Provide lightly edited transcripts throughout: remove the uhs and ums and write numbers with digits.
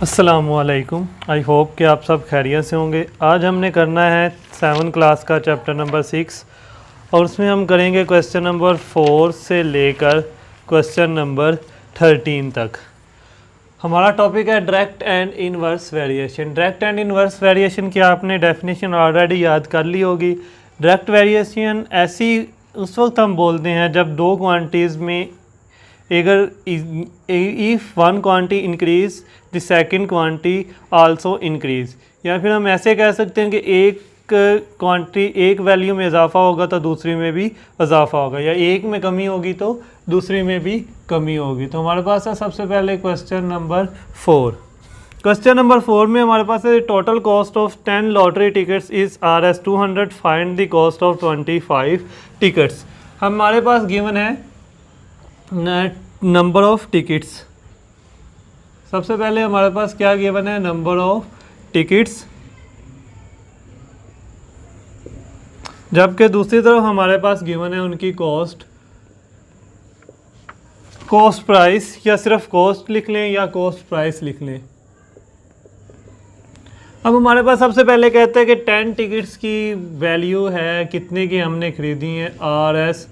अस्सलामुअलैकुम। I hope कि आप सब खैरियत से होंगे। आज हमने करना है 7 क्लास का चैप्टर नंबर 6 और उसमें हम करेंगे क्वेश्चन नंबर 4 से लेकर क्वेश्चन नंबर 13 तक। हमारा टॉपिक है direct and inverse variation. Direct and inverse variation की आपने डेफिनेशन ऑलरेडी याद कर ली होगी। डायरेक्ट वेरिएशन ऐसी उस वक्त हम बोलते हैं जब दो क्वांटिटीज़ में अगर if one quantity increase the second quantity also increase, या फिर हम ऐसे कह सकते हैं कि एक क्वांटिटी एक वैल्यू में इजाफा होगा तो दूसरी में भी इजाफा होगा, या एक में कमी होगी तो दूसरी में भी कमी होगी। तो हमारे पास है सबसे पहले क्वेश्चन नंबर 4। क्वेश्चन नंबर 4 में हमारे पास है total cost of 10 lottery tickets is Rs 200, find the cost of 25 tickets. हमारे पास गिवन है नंबर ऑफ टिकट्स। सबसे पहले हमारे पास क्या गिवन है, नंबर ऑफ टिकट्स, जबकि दूसरी तरफ हमारे पास गिवन है उनकी कॉस्ट प्राइस, या सिर्फ कॉस्ट लिख लें या कॉस्ट प्राइस लिख लें। अब हमारे पास सबसे पहले कहते हैं कि 10 टिकट्स की वैल्यू है कितने की हमने खरीदी है, Rs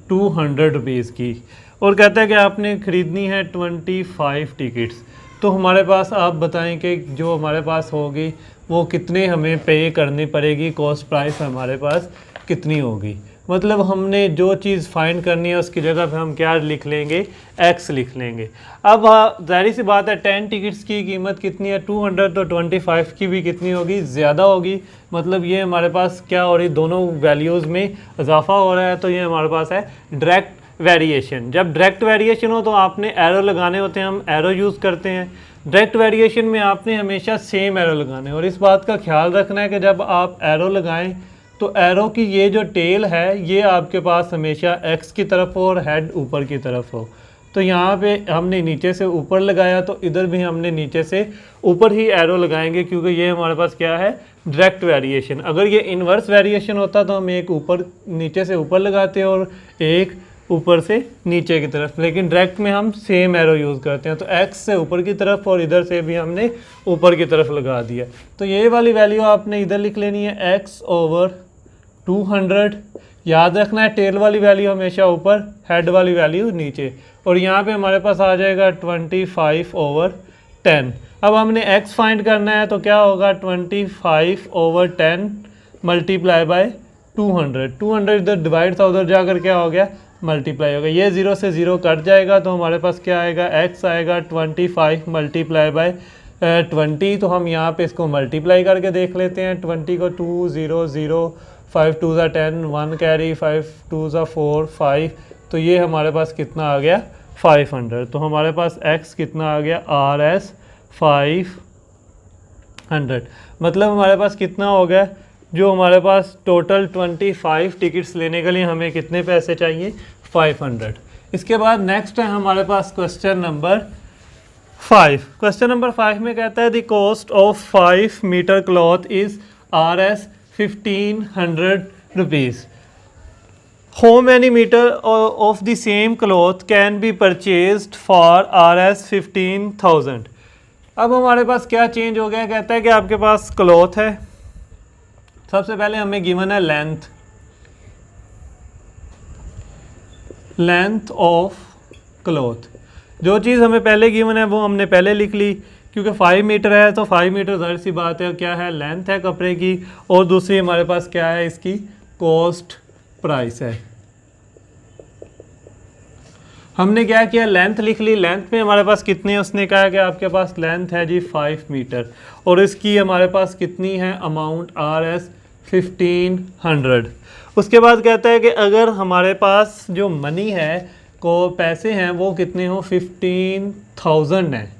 200 रुपीज़ की, और कहता है कि आपने ख़रीदनी है 25 टिकट्स। तो हमारे पास आप बताएं कि जो हमारे पास होगी वो कितने हमें पे करनी पड़ेगी, कॉस्ट प्राइस हमारे पास कितनी होगी। मतलब हमने जो चीज़ फाइंड करनी है उसकी जगह पे हम क्या लिख लेंगे, x लिख लेंगे। अब जाहिर सी बात है 10 टिकट्स की कीमत कितनी है 200, तो 25 की भी कितनी होगी, ज़्यादा होगी। मतलब ये हमारे पास क्या हो रही, दोनों वैल्यूज़ में इजाफा हो रहा है। तो ये हमारे पास है डायरेक्ट वेरिएशन। जब डायरेक्ट वेरिएशन हो तो आपने एरो लगाने होते हैं, हम एरो यूज़ करते हैं। डायरेक्ट वेरिएशन में आपने हमेशा सेम एरो लगाने, और इस बात का ख्याल रखना है कि जब आप एरो लगाएं तो एरो की ये जो टेल है ये आपके पास हमेशा एक्स की तरफ हो और हेड ऊपर की तरफ हो। तो यहाँ पे हमने नीचे से ऊपर लगाया तो इधर भी हमने नीचे से ऊपर ही एरो लगाएंगे, क्योंकि ये हमारे पास क्या है, डायरेक्ट वेरिएशन। अगर ये इन्वर्स वेरिएशन होता तो हम एक ऊपर नीचे से ऊपर लगाते और एक ऊपर से नीचे की तरफ, लेकिन डायरेक्ट में हम सेम एरो यूज़ करते हैं। तो x से ऊपर की तरफ और इधर से भी हमने ऊपर की तरफ लगा दिया। तो ये वाली वैल्यू आपने इधर लिख लेनी है x/200। याद रखना है टेल वाली वैल्यू हमेशा ऊपर, हेड वाली वैल्यू नीचे। और यहाँ पे हमारे पास आ जाएगा 25/10। अब हमने x फाइंड करना है तो क्या होगा, 25/10 मल्टीप्लाई बाय 200। 200 इधर डिवाइड था, उधर जाकर क्या हो गया, मल्टीप्लाई होगा। ये 0 से 0 कट जाएगा तो हमारे पास क्या आएगा, x आएगा 25 मल्टीप्लाई बाय 20। तो हम यहाँ पे इसको मल्टीप्लाई करके देख लेते हैं। 20 को 2 0 0, 5 2 ज़ा 10, 1 कैरी, 5 2 ज़ा 4 5। तो ये हमारे पास कितना आ गया, 500। तो हमारे पास x कितना आ गया, Rs 500। मतलब हमारे पास कितना हो गया, जो हमारे पास टोटल 25 टिकट्स लेने के लिए हमें कितने पैसे चाहिए, 500। इसके बाद नेक्स्ट है हमारे पास क्वेश्चन नंबर 5। क्वेश्चन नंबर 5 में कहता है the cost of 5 metre cloth is Rs 1500 rupees. How many metre of the same cloth can be purchased for Rs 15,000। अब हमारे पास क्या चेंज हो गया, कहता है कि आपके पास क्लॉथ है। सबसे पहले हमें गिवन है लेंथ ऑफ क्लॉथ। जो चीज़ हमें पहले गिवन है वो हमने पहले लिख ली, क्योंकि 5 मीटर है तो 5 मीटर जाहिर सी बात है क्या है, लेंथ है कपड़े की। और दूसरी हमारे पास क्या है, इसकी कॉस्ट प्राइस है। हमने क्या किया, लेंथ लिख ली। लेंथ में हमारे पास कितनी है, उसने कहा कि आपके पास लेंथ है जी 5 मीटर, और इसकी हमारे पास कितनी है अमाउंट, Rs 1500। उसके बाद कहता है कि अगर हमारे पास जो मनी है को पैसे हैं वो कितने हो, 15,000 है।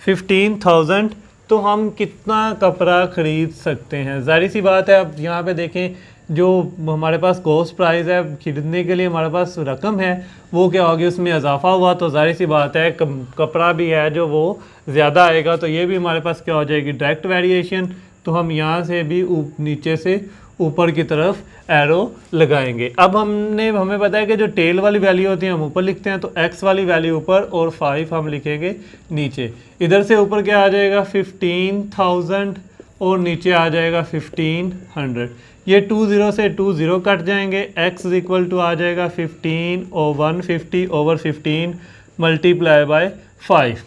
15,000 तो हम कितना कपड़ा ख़रीद सकते हैं। ज़ाहिर सी बात है, अब यहाँ पे देखें जो हमारे पास कॉस्ट प्राइस है खरीदने के लिए हमारे पास रकम है वो क्या होगी, उसमें इजाफा हुआ तो ज़ाहिर सी बात है कपड़ा भी है जो वो ज़्यादा आएगा। तो ये भी हमारे पास क्या हो जाएगी, डायरेक्ट वेरिएशन। तो हम यहाँ से भी नीचे से ऊपर की तरफ एरो लगाएंगे। अब हमें पता है कि जो टेल वाली वैल्यू होती है हम ऊपर लिखते हैं, तो x वाली वैल्यू ऊपर और 5 हम लिखेंगे नीचे। इधर से ऊपर क्या आ जाएगा 15,000 और नीचे आ जाएगा 1500। ये 20 से 20 कट जाएंगे, x इज इक्वल टू आ जाएगा 15 और 150/15 मल्टीप्लाई बाय 5।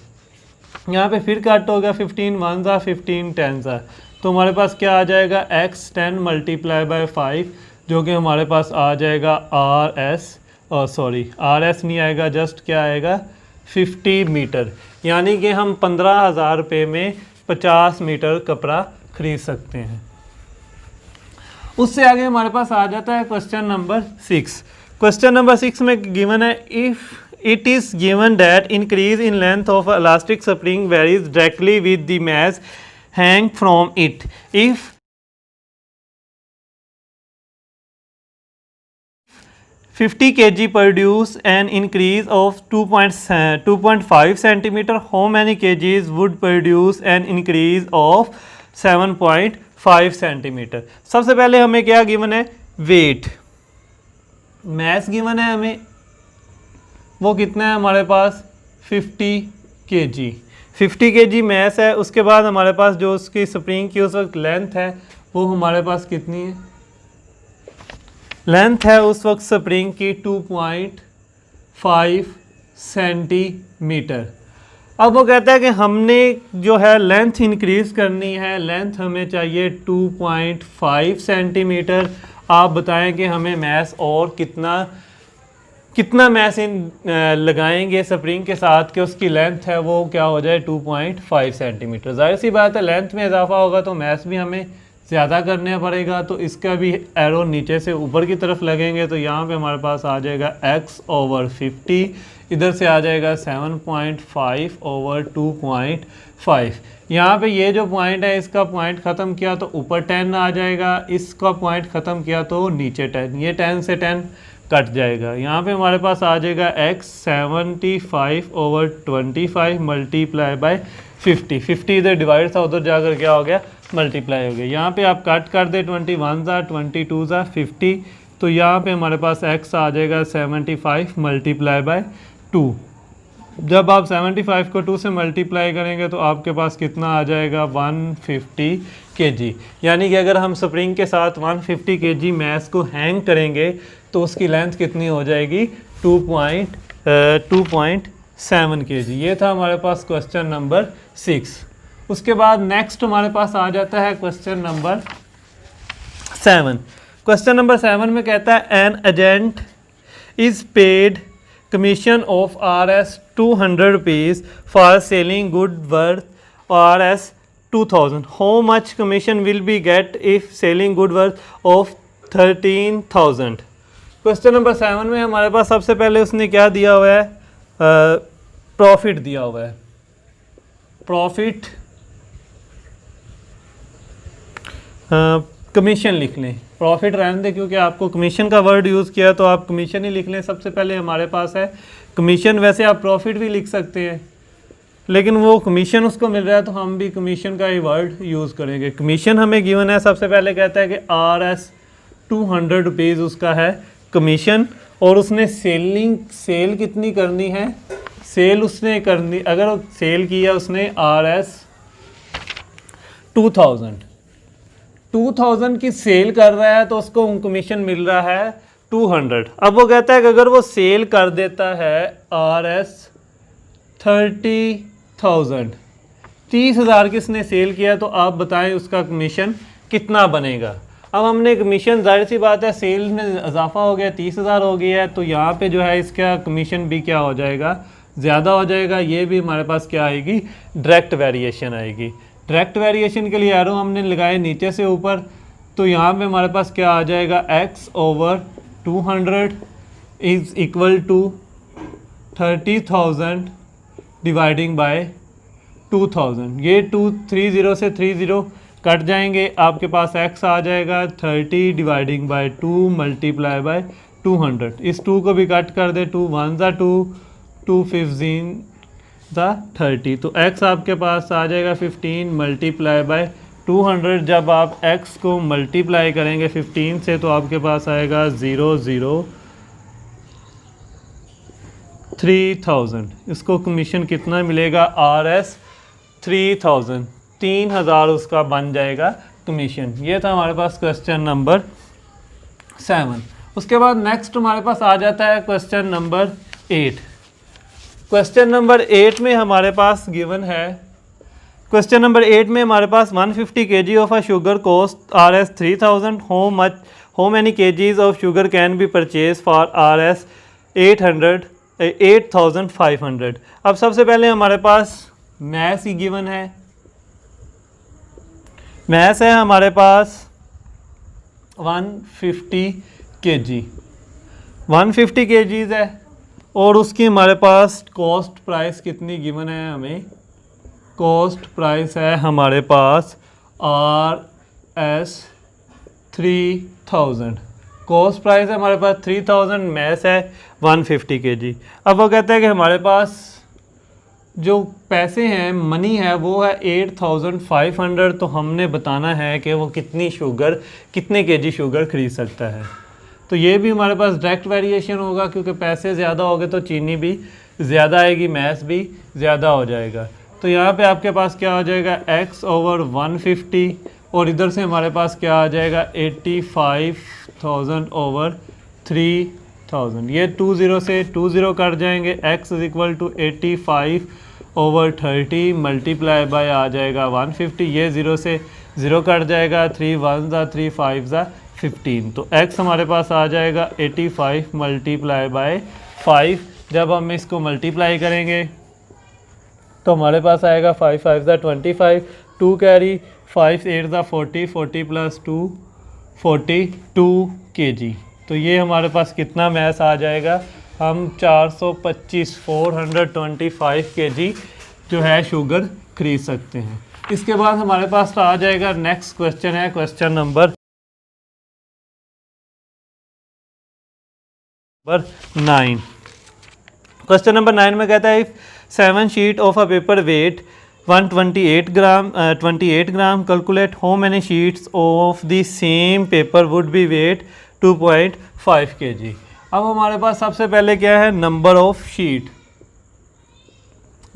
यहाँ पे फिर कट हो गया 15 1 सा 15 10 सा, तो हमारे पास क्या आ जाएगा x 10 मल्टीप्लाई बाय 5, जो कि हमारे पास आ जाएगा आर एस नहीं आएगा, जस्ट क्या आएगा 50 मीटर। यानी कि हम 15,000 रुपये में 50 मीटर कपड़ा खरीद सकते हैं। उससे आगे हमारे पास आ जाता है क्वेश्चन नंबर 6। क्वेश्चन नंबर 6 में गिवन है if it is given that increase in length of elastic spring varies directly with the mass hang from it. If 50 kg produce an increase of 2.5 centimeter, how many kgs would produce an increase of 7.5 centimeter? सबसे पहले हमें क्या given है, wait. Mess given है हमें, वो कितना है हमारे पास 50 kg। 50 kg मैस है। उसके बाद हमारे पास जो उसकी स्प्रिंग की उस वक्त लेंथ है वो हमारे पास कितनी है, लेंथ है उस वक्त स्प्रिंग की 2.5 सेंटीमीटर। अब वो कहता है कि हमने जो है लेंथ इंक्रीज़ करनी है, लेंथ हमें चाहिए 2.5 सेंटीमीटर। आप बताएं कि हमें मैस और कितना मैस लगाएंगे स्प्रिंग के साथ कि उसकी लेंथ है वो क्या हो जाए 2.5 सेंटीमीटर। जाहिर सी बात है लेंथ में इजाफा होगा तो मैस भी हमें ज़्यादा करना पड़ेगा, तो इसका भी एरो नीचे से ऊपर की तरफ लगेंगे। तो यहाँ पे हमारे पास आ जाएगा x/50, इधर से आ जाएगा 7.5/2.5। यहाँ पे ये जो पॉइंट है इसका पॉइंट ख़त्म किया तो ऊपर 10 आ जाएगा, इसका पॉइंट ख़त्म किया तो नीचे 10, ये 10 से 10 कट जाएगा। यहाँ पे हमारे पास आ जाएगा x 75/25 मल्टीप्लाई बाय 50। 50 इधर डिवाइड था, उधर जाकर क्या हो गया मल्टीप्लाई हो गया। यहाँ पे आप कट कर दे 21 सा 22 सा 50, तो यहाँ पे हमारे पास x आ जाएगा 75 मल्टीप्लाई बाय 2। जब आप 75 को 2 से मल्टीप्लाई करेंगे तो आपके पास कितना आ जाएगा 150 kg। यानी कि अगर हम स्प्रिंग के साथ 150 kg मैस को हैंग करेंगे तो उसकी लेंथ कितनी हो जाएगी 2.7 kg। ये था हमारे पास क्वेश्चन नंबर 6। उसके बाद नेक्स्ट हमारे पास आ जाता है क्वेश्चन नंबर 7। क्वेश्चन नंबर 7 में कहता है an agent is paid commission of Rs 200 rupees for selling good worth Rs 2000. How much commission will be get if selling good worth of 13,000? Question number 7 में हमारे पास सबसे पहले उसने क्या दिया हुआ है, प्रॉफिट दिया हुआ है। प्रॉफिट कमीशन लिख लें, प्रॉफिट रहने दें क्योंकि आपको कमीशन का वर्ड यूज़ किया तो आप कमीशन ही लिख लें। सबसे पहले हमारे पास है कमीशन, वैसे आप प्रॉफिट भी लिख सकते हैं लेकिन वो कमीशन उसको मिल रहा है तो हम भी कमीशन का ही वर्ड यूज़ करेंगे। कमीशन हमें गिवन है, सबसे पहले कहता है कि Rs 200 रुपीज़ उसका है कमीशन, और उसने सेल कितनी करनी है, सेल उसने करनी, अगर सेल किया उसने Rs 2000 की सेल कर रहा है तो उसको कमीशन मिल रहा है 200। अब वो कहता है कि अगर वो सेल कर देता है Rs 30,000 किसने सेल किया, तो आप बताएं उसका कमीशन कितना बनेगा। अब हमने कमीशन, जाहिर सी बात है सेल में इजाफा हो गया 30,000 हो गया है, तो यहाँ पे जो है इसका कमीशन भी क्या हो जाएगा, ज़्यादा हो जाएगा। ये भी हमारे पास क्या आएगी, डायरेक्ट वेरिएशन आएगी। डायरेक्ट वेरिएशन के लिए एरो हमने लगाए नीचे से ऊपर, तो यहाँ पे हमारे पास क्या आ जाएगा x/200 is equal to 30,000 dividing by 2000। ये 30 से 30 कट जाएंगे, आपके पास x आ जाएगा 30 डिवाइडिंग बाय 2 मल्टीप्लाई बाय 200। इस 2 को भी कट कर दे, 2 1 ज़ा 2 2 15 30, तो x आपके पास आ जाएगा 15 मल्टीप्लाई बाय 200 जब आप x को मल्टीप्लाई करेंगे 15 से तो आपके पास आएगा 3000। इसको कमीशन कितना मिलेगा RS 3000, 3000 उसका बन जाएगा कमीशन। ये था हमारे पास क्वेश्चन नंबर 7। उसके बाद नेक्स्ट हमारे पास आ जाता है क्वेश्चन नंबर 8। क्वेश्चन नंबर 8 में हमारे पास गिवन है, क्वेश्चन नंबर 8 में हमारे पास 150 kg of a sugar cost RS 3000, how many kgs of sugar can be purchase for RS 8500। अब सबसे पहले हमारे पास मैथ ही गिवन है, मैथ है हमारे पास 150 kg, 150 kgs है और उसकी हमारे पास कॉस्ट प्राइस कितनी गिवन है, हमें कॉस्ट प्राइस है हमारे पास RS 3000, कॉस्ट प्राइस है हमारे पास 3000, मैथ है 150 kg। अब वो कहते हैं कि हमारे पास जो पैसे हैं, मनी है, वो है 8500, तो हमने बताना है कि वो कितनी शुगर, कितने केजी शुगर खरीद सकता है। तो ये भी हमारे पास डायरेक्ट वेरिएशन होगा, क्योंकि पैसे ज़्यादा हो गए तो चीनी भी ज़्यादा आएगी, मैथ भी ज़्यादा हो जाएगा। तो यहाँ पे आपके पास क्या हो जाएगा x ओवर 150 और इधर से हमारे पास क्या आ जाएगा 85,000 ओवर 3000। ये 20 से 20 कट जाएंगे, x is equal to 85 over 30 multiply by आ जाएगा 150। ये 0 से 0 कट जाएगा, 3 1 ज़ा 3 5 ज़ा 15। तो x हमारे पास आ जाएगा 85 मल्टीप्लाई बाय 5। जब हम इसको मल्टीप्लाई करेंगे तो हमारे पास आएगा 5 5 ज़ा 25, 2 कैरी, 5 8 ज़ा 40, 40 प्लस 2 42 kg। तो ये हमारे पास कितना मैथ आ जाएगा, हम 425 kg जो है शुगर खरीद सकते हैं। इसके बाद हमारे पास आ जाएगा नेक्स्ट क्वेश्चन है क्वेश्चन नंबर 9। क्वेश्चन नंबर 9 में कहता है 7 sheet of a paper weight 128 gram 28 gram, calculate how many sheets of the same paper would be weight 2.5 kg। अब हमारे पास सबसे पहले क्या है, number of sheet,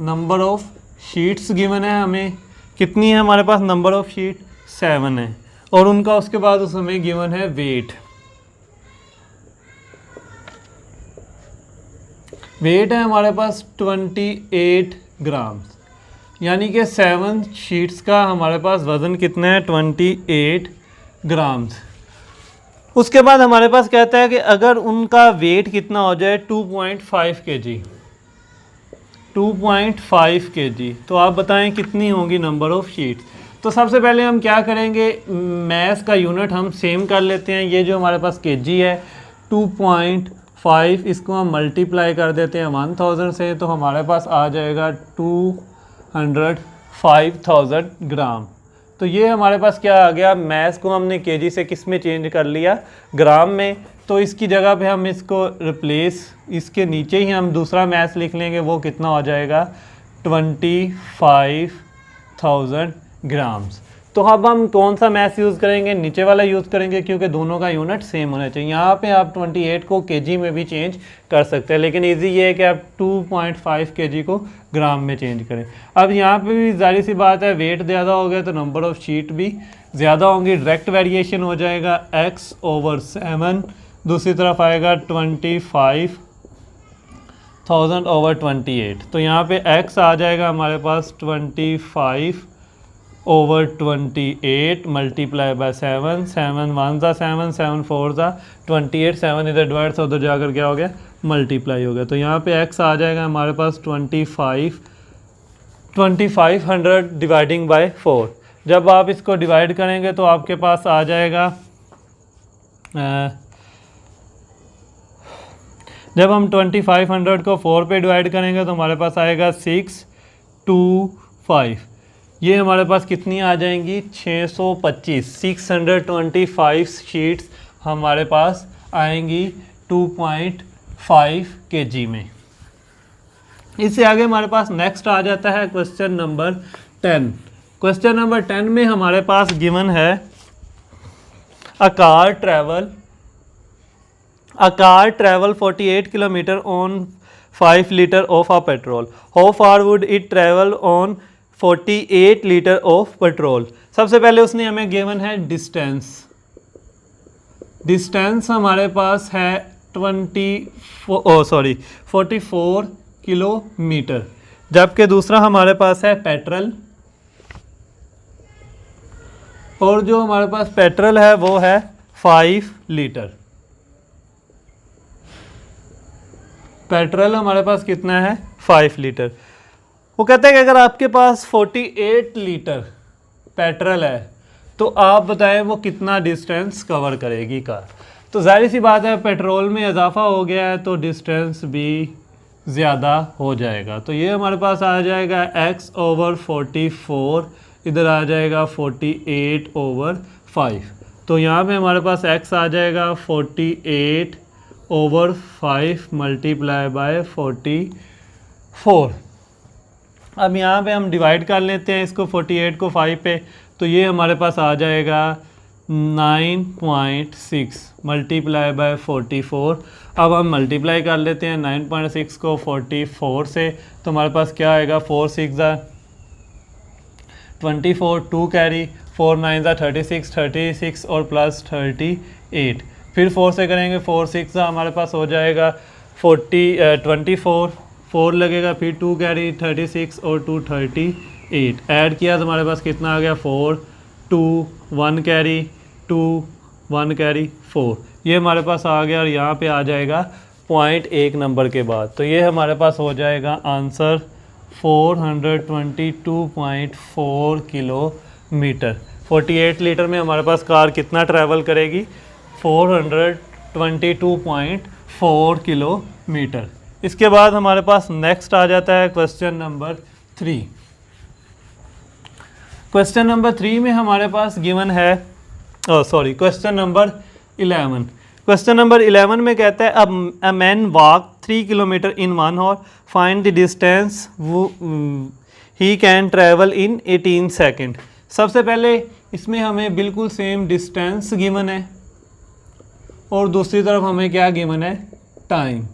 number of sheets given है, हमें कितनी है हमारे पास नंबर ऑफ शीट 7 है, और उनका उसके बाद उस हमें गिवन है वेट, वेट है हमारे पास 28 ग्राम, यानी कि 7 शीट्स का हमारे पास वज़न कितना है 28 ग्राम। उसके बाद हमारे पास कहता है कि अगर उनका वेट कितना हो जाए 2.5 kg, 2.5 kg, तो आप बताएं कितनी होंगी नंबर ऑफ शीट्स। तो सबसे पहले हम क्या करेंगे, मैथ का यूनिट हम सेम कर लेते हैं। ये जो हमारे पास kg है 2.5, इसको हम मल्टीप्लाई कर देते हैं 1000 से, तो हमारे पास आ जाएगा 205,000 ग्राम। तो ये हमारे पास क्या आ गया, मैथ को हमने केजी से किस में चेंज कर लिया, ग्राम में। तो इसकी जगह पे हम इसको रिप्लेस, इसके नीचे ही हम दूसरा मैथ लिख लेंगे, वो कितना हो जाएगा 25,000 ग्राम्स। तो अब हम कौन सा मैथ यूज़ करेंगे, नीचे वाला यूज़ करेंगे, क्योंकि दोनों का यूनिट सेम होना चाहिए। यहाँ पे आप 28 को केजी में भी चेंज कर सकते हैं, लेकिन इजी ये है कि आप 2.5 केजी को ग्राम में चेंज करें। अब यहाँ पे भी जाहिर सी बात है, वेट ज़्यादा हो गया तो नंबर ऑफ़ शीट भी ज़्यादा होंगी, डायरेक्ट वेरिएशन हो जाएगा x ओवर 7, दूसरी तरफ आएगा 25,000 ओवर 28। तो यहाँ पे x आ जाएगा हमारे पास 25 ओवर 28 मल्टीप्लाई बाय 7, 7 1 ज़ा 7, 7 4 ज़ा 28, 7 इधर डिवाइड से उधर जाकर क्या हो गया मल्टीप्लाई हो गया। तो यहाँ पे x आ जाएगा हमारे पास 2500 डिवाइडिंग बाय 4। जब आप इसको डिवाइड करेंगे तो आपके पास आ जाएगा, जब हम 2500 को 4 पे डिवाइड करेंगे तो हमारे पास आएगा 625। ये हमारे पास कितनी आ जाएंगी 625, 625 शीट्स हमारे पास आएंगी 2.5 kg में। इससे आगे हमारे पास नेक्स्ट आ जाता है क्वेश्चन नंबर 10। क्वेश्चन नंबर 10 में हमारे पास गिवन है a car travel 48 kilometre on 5 litre of a petrol. How far would it travel on 48 litre of petrol. सबसे पहले उसने हमें गिवन है डिस्टेंस हमारे पास है 44 किलोमीटर, जबकि दूसरा हमारे पास है पेट्रोल, और जो हमारे पास पेट्रोल है वो है 5 लीटर। पेट्रोल हमारे पास कितना है 5 लीटर। वो कहते हैं कि अगर आपके पास 48 लीटर पेट्रोल है तो आप बताएं वो कितना डिस्टेंस कवर करेगी कार। तो जाहिर सी बात है पेट्रोल में इजाफा हो गया है तो डिस्टेंस भी ज़्यादा हो जाएगा। तो ये हमारे पास आ जाएगा x/44, इधर आ जाएगा 48/5। तो यहाँ पे हमारे पास x आ जाएगा 48/5 मल्टीप्लाई बाय 44। अब यहाँ पे हम डिवाइड कर लेते हैं इसको 48 को 5 पे, तो ये हमारे पास आ जाएगा 9.6 मल्टीप्लाई बाय 44। अब हम मल्टीप्लाई कर लेते हैं 9.6 को 44 से, तो हमारे पास क्या आएगा 4 6 24, 2 कैरी, 4 9 36 और प्लस 38। फिर 4 से करेंगे, 4 6 हमारे पास हो जाएगा 24, 4 लगेगा, फिर 2 कैरी 36 और 2 38। ऐड किया तो हमारे पास कितना आ गया 4 2 1 कैरी 2 1 कैरी 4। ये हमारे पास आ गया और यहाँ पे आ जाएगा पॉइंट 1 नंबर के बाद। तो ये हमारे पास हो जाएगा आंसर 422.4 किलोमीटर। 48 लीटर में हमारे पास कार कितना ट्रैवल करेगी 422.4 किलोमीटर। इसके बाद हमारे पास नेक्स्ट आ जाता है क्वेश्चन नंबर 3। क्वेश्चन नंबर 3 में हमारे पास गिवन है क्वेश्चन नंबर 11। क्वेश्चन नंबर 11 में कहता है a man walk 3 kilometre in 1 hour, find the distance he can travel in 18 second. सबसे पहले इसमें हमें बिल्कुल सेम डिस्टेंस गिवन है और दूसरी तरफ हमें क्या गिवन है टाइम।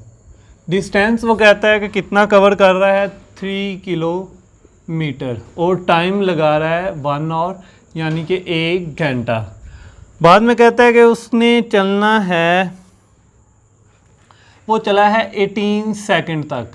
डिस्टेंस वो कहता है कि कितना कवर कर रहा है 3 किलोमीटर और टाइम लगा रहा है 1 आवर यानी कि 1 घंटा। बाद में कहता है कि उसने चलना है, वो चला है 18 सेकंड तक,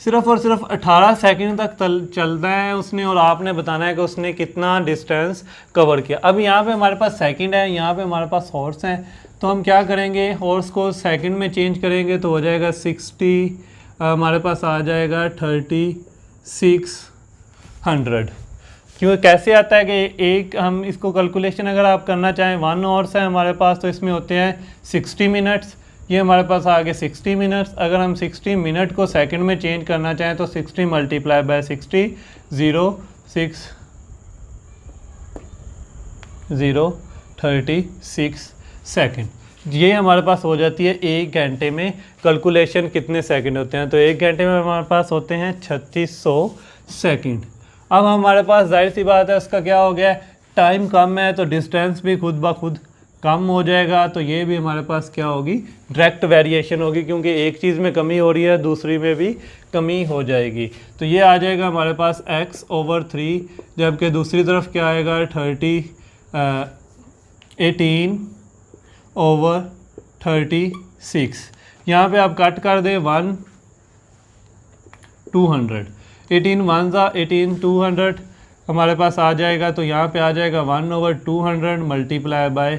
सिर्फ और सिर्फ 18 सेकंड तक चलता है उसने, और आपने बताना है कि उसने कितना डिस्टेंस कवर किया। अब यहाँ पे हमारे पास सेकंड है, यहाँ पे हमारे पास हॉर्स हैं, तो हम क्या करेंगे हॉर्स को सेकंड में चेंज करेंगे तो हो जाएगा 60, हमारे पास आ जाएगा 3600। क्यों कैसे आता है कि एक हम इसको कैलकुलेशन अगर आप करना चाहें 1 आवर्स है हमारे पास तो इसमें होते हैं 60 मिनट्स, ये हमारे पास आ गए 60 मिनट्स। अगर हम 60 मिनट को सेकंड में चेंज करना चाहें तो 60 मल्टीप्लाई बाय 60 36 सेकंड। ये हमारे पास हो जाती है 1 घंटे में कैलकुलेशन कितने सेकंड होते हैं, तो 1 घंटे में हमारे पास होते हैं 3600 सेकंड। अब हमारे पास जाहिर सी बात है उसका क्या हो गया, टाइम कम है तो डिस्टेंस भी खुद ब खुद कम हो जाएगा, तो ये भी हमारे पास क्या होगी डायरेक्ट वेरिएशन होगी, क्योंकि एक चीज़ में कमी हो रही है दूसरी में भी कमी हो जाएगी। तो ये आ जाएगा हमारे पास x/3, जबकि दूसरी तरफ क्या आएगा 18/36। यहाँ पे आप कट कर दें 1 200, 18 1 18 200 हमारे पास आ जाएगा, तो यहाँ पे आ जाएगा 1/200 मल्टीप्लाई बाय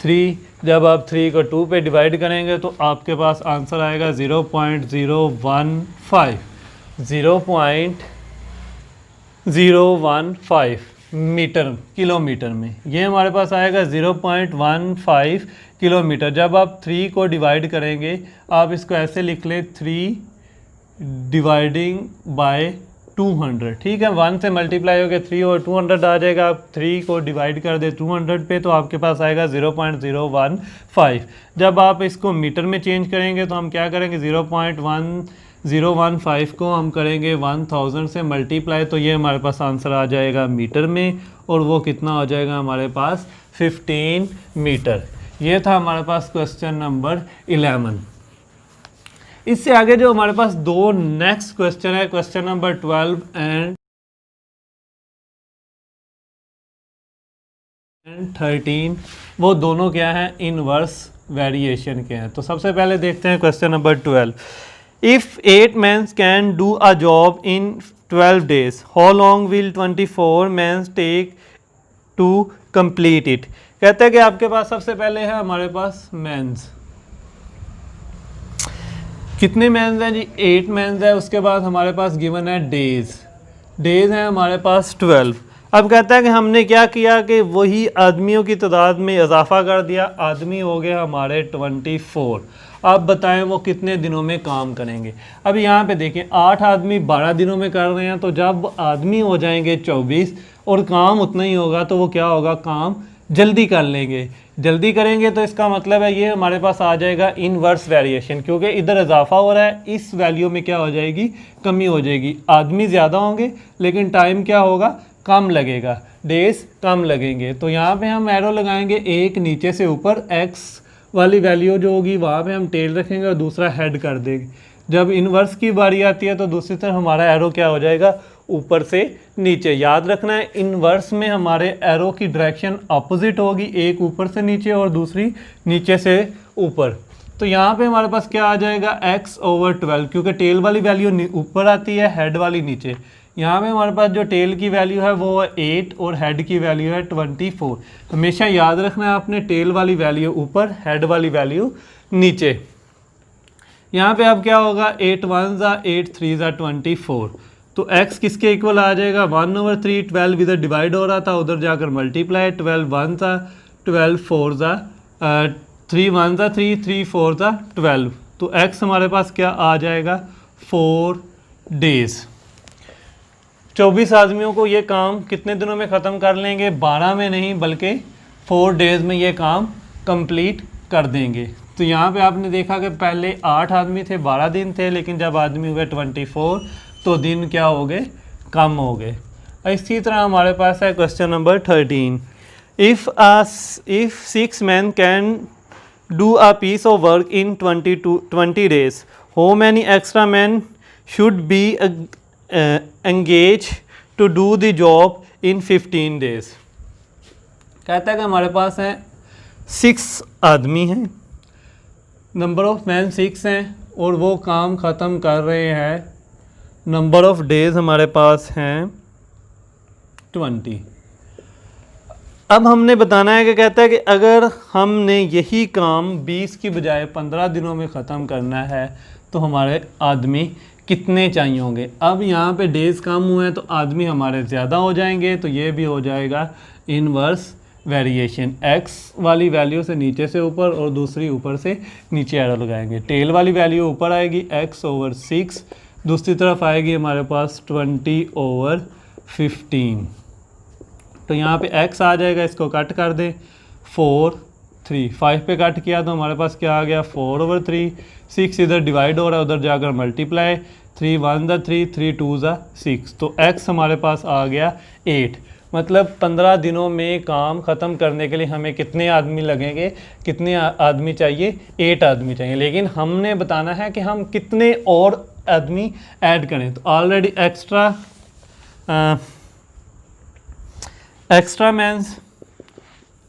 3। जब आप 3 को 2 पे डिवाइड करेंगे तो आपके पास आंसर आएगा 0.015 मीटर किलोमीटर में। ये हमारे पास आएगा 0.15 किलोमीटर। जब आप 3 को डिवाइड करेंगे आप इसको ऐसे लिख लें 3 डिवाइडिंग बाय 200, ठीक है। 1 से मल्टीप्लाई हो गया 3 और 200 आ जाएगा। आप 3 को डिवाइड कर दे 200 पे तो आपके पास आएगा 0.015। जब आप इसको मीटर में चेंज करेंगे तो हम क्या करेंगे 0.1 015 को हम करेंगे 1000 से मल्टीप्लाई, तो ये हमारे पास आंसर आ जाएगा मीटर में, और वो कितना हो जाएगा हमारे पास 15 मीटर। ये था हमारे पास क्वेश्चन नंबर 11। इससे आगे जो हमारे पास दो नेक्स्ट क्वेश्चन है, क्वेश्चन नंबर 12 एंड 13, वो दोनों क्या हैं, इनवर्स वेरिएशन के हैं। तो सबसे पहले देखते हैं question number 12। If 8 mens can do a job in 12 days, how long will 24 mens take to complete it. कहते हैं कि आपके पास सबसे पहले है हमारे पास मेंस, कितने मेंस हैं जी, 8 मेंस है। उसके बाद हमारे पास गिवन है डेज, डेज हैं हमारे पास 12। अब कहता है कि हमने क्या किया कि वही आदमियों की तादाद में इजाफा कर दिया, आदमी हो गए हमारे 24। अब बताएं वो कितने दिनों में काम करेंगे। अब यहाँ पे देखें 8 आदमी 12 दिनों में कर रहे हैं, तो जब आदमी हो जाएंगे 24 और काम उतना ही होगा, तो वो क्या होगा, काम जल्दी कर लेंगे। जल्दी करेंगे तो इसका मतलब है ये हमारे पास आ जाएगा इनवर्स वेरिएशन, क्योंकि इधर इजाफा हो रहा है, इस वैल्यू में क्या हो जाएगी, कमी हो जाएगी। आदमी ज़्यादा होंगे लेकिन टाइम क्या होगा, कम लगेगा, डेज कम लगेंगे। तो यहाँ पे हम एरो लगाएंगे, एक नीचे से ऊपर, एक्स वाली वैल्यू जो होगी वहाँ पे हम टेल रखेंगे और दूसरा हेड कर देंगे। जब इनवर्स की बारी आती है तो दूसरी तरफ हमारा एरो क्या हो जाएगा, ऊपर से नीचे। याद रखना है इनवर्स में हमारे एरो की डायरेक्शन अपोजिट होगी, एक ऊपर से नीचे और दूसरी नीचे से ऊपर। तो यहाँ पे हमारे पास क्या आ जाएगा, x/12, क्योंकि टेल वाली वैल्यू ऊपर आती है, हेड वाली नीचे। यहाँ पे हमारे पास जो टेल की वैल्यू है वो है 8 और हेड की वैल्यू है 24। हमेशा याद रखना है आपने, टेल वाली वैल्यू ऊपर, हेड वाली वैल्यू नीचे। यहाँ पे अब क्या होगा, 8 1 8 3 24। तो x किसके इक्वल आ जाएगा, 1/3। 12 इधर डिवाइड हो रहा था, उधर जाकर मल्टीप्लाई, 12 1 12 4 3 1 3 3 4 12। तो x हमारे पास क्या आ जाएगा, 4 डेज। 24 आदमियों को ये काम कितने दिनों में ख़त्म कर लेंगे, 12 में नहीं बल्कि 4 डेज़ में ये काम कंप्लीट कर देंगे। तो यहाँ पे आपने देखा कि पहले 8 आदमी थे, 12 दिन थे, लेकिन जब आदमी हुए 24 तो दिन क्या हो गए, कम हो गए। इसी तरह हमारे पास है question number 13। If 6 men can do a piece of work in 20 days, how many extra man should be engage to do the job in 15 days। कहता है कि हमारे पास हैं 6 आदमी हैं, नंबर ऑफ मैन 6 हैं और वो काम ख़त्म कर रहे हैं, नंबर ऑफ डेज हमारे पास हैं 20। अब हमने बताना है कि कहता है कि अगर हमने यही काम 20 की बजाय 15 दिनों में ख़त्म करना है तो हमारे आदमी कितने चाहिए होंगे। अब यहाँ पे डेज़ कम हुए हैं तो आदमी हमारे ज़्यादा हो जाएंगे, तो ये भी हो जाएगा इनवर्स वेरिएशन। x वाली वैल्यू से नीचे से ऊपर और दूसरी ऊपर से नीचे एरो लगाएंगे। टेल वाली वैल्यू ऊपर आएगी x/6, दूसरी तरफ आएगी हमारे पास 20/15। तो यहाँ पे x आ जाएगा, इसको कट कर दें, 4 3 5 पे कट किया तो हमारे पास क्या आ गया, 4/3। 6 इधर डिवाइड हो रहा है, उधर जाकर मल्टीप्लाई, 3 1 3 3 2 6। तो x हमारे पास आ गया 8। मतलब 15 दिनों में काम ख़त्म करने के लिए हमें कितने आदमी लगेंगे, कितने आदमी चाहिए, 8 आदमी चाहिए। लेकिन हमने बताना है कि हम कितने और आदमी ऐड करें। तो ऑलरेडी एक्स्ट्रा मैंस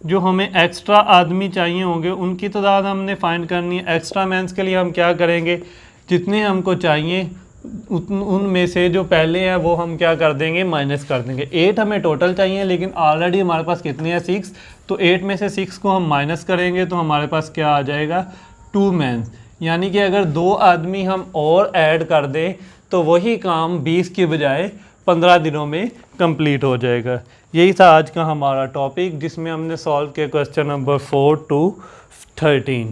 जो हमें एक्स्ट्रा आदमी चाहिए होंगे उनकी तादाद हमने फाइंड करनी है। एक्स्ट्रा मैंस के लिए हम क्या करेंगे, जितने हमको चाहिए उनमें से जो पहले हैं वो हम क्या कर देंगे, माइनस कर देंगे। 8 हमें टोटल चाहिए लेकिन ऑलरेडी हमारे पास कितने हैं, 6। तो 8 में से 6 को हम माइनस करेंगे तो हमारे पास क्या आ जाएगा, 2 मैंस। यानी कि अगर 2 आदमी हम और ऐड कर दें तो वही काम 20 के बजाय 15 दिनों में कंप्लीट हो जाएगा। यही था आज का हमारा टॉपिक जिसमें हमने सॉल्व किया क्वेश्चन नंबर 4 to 13।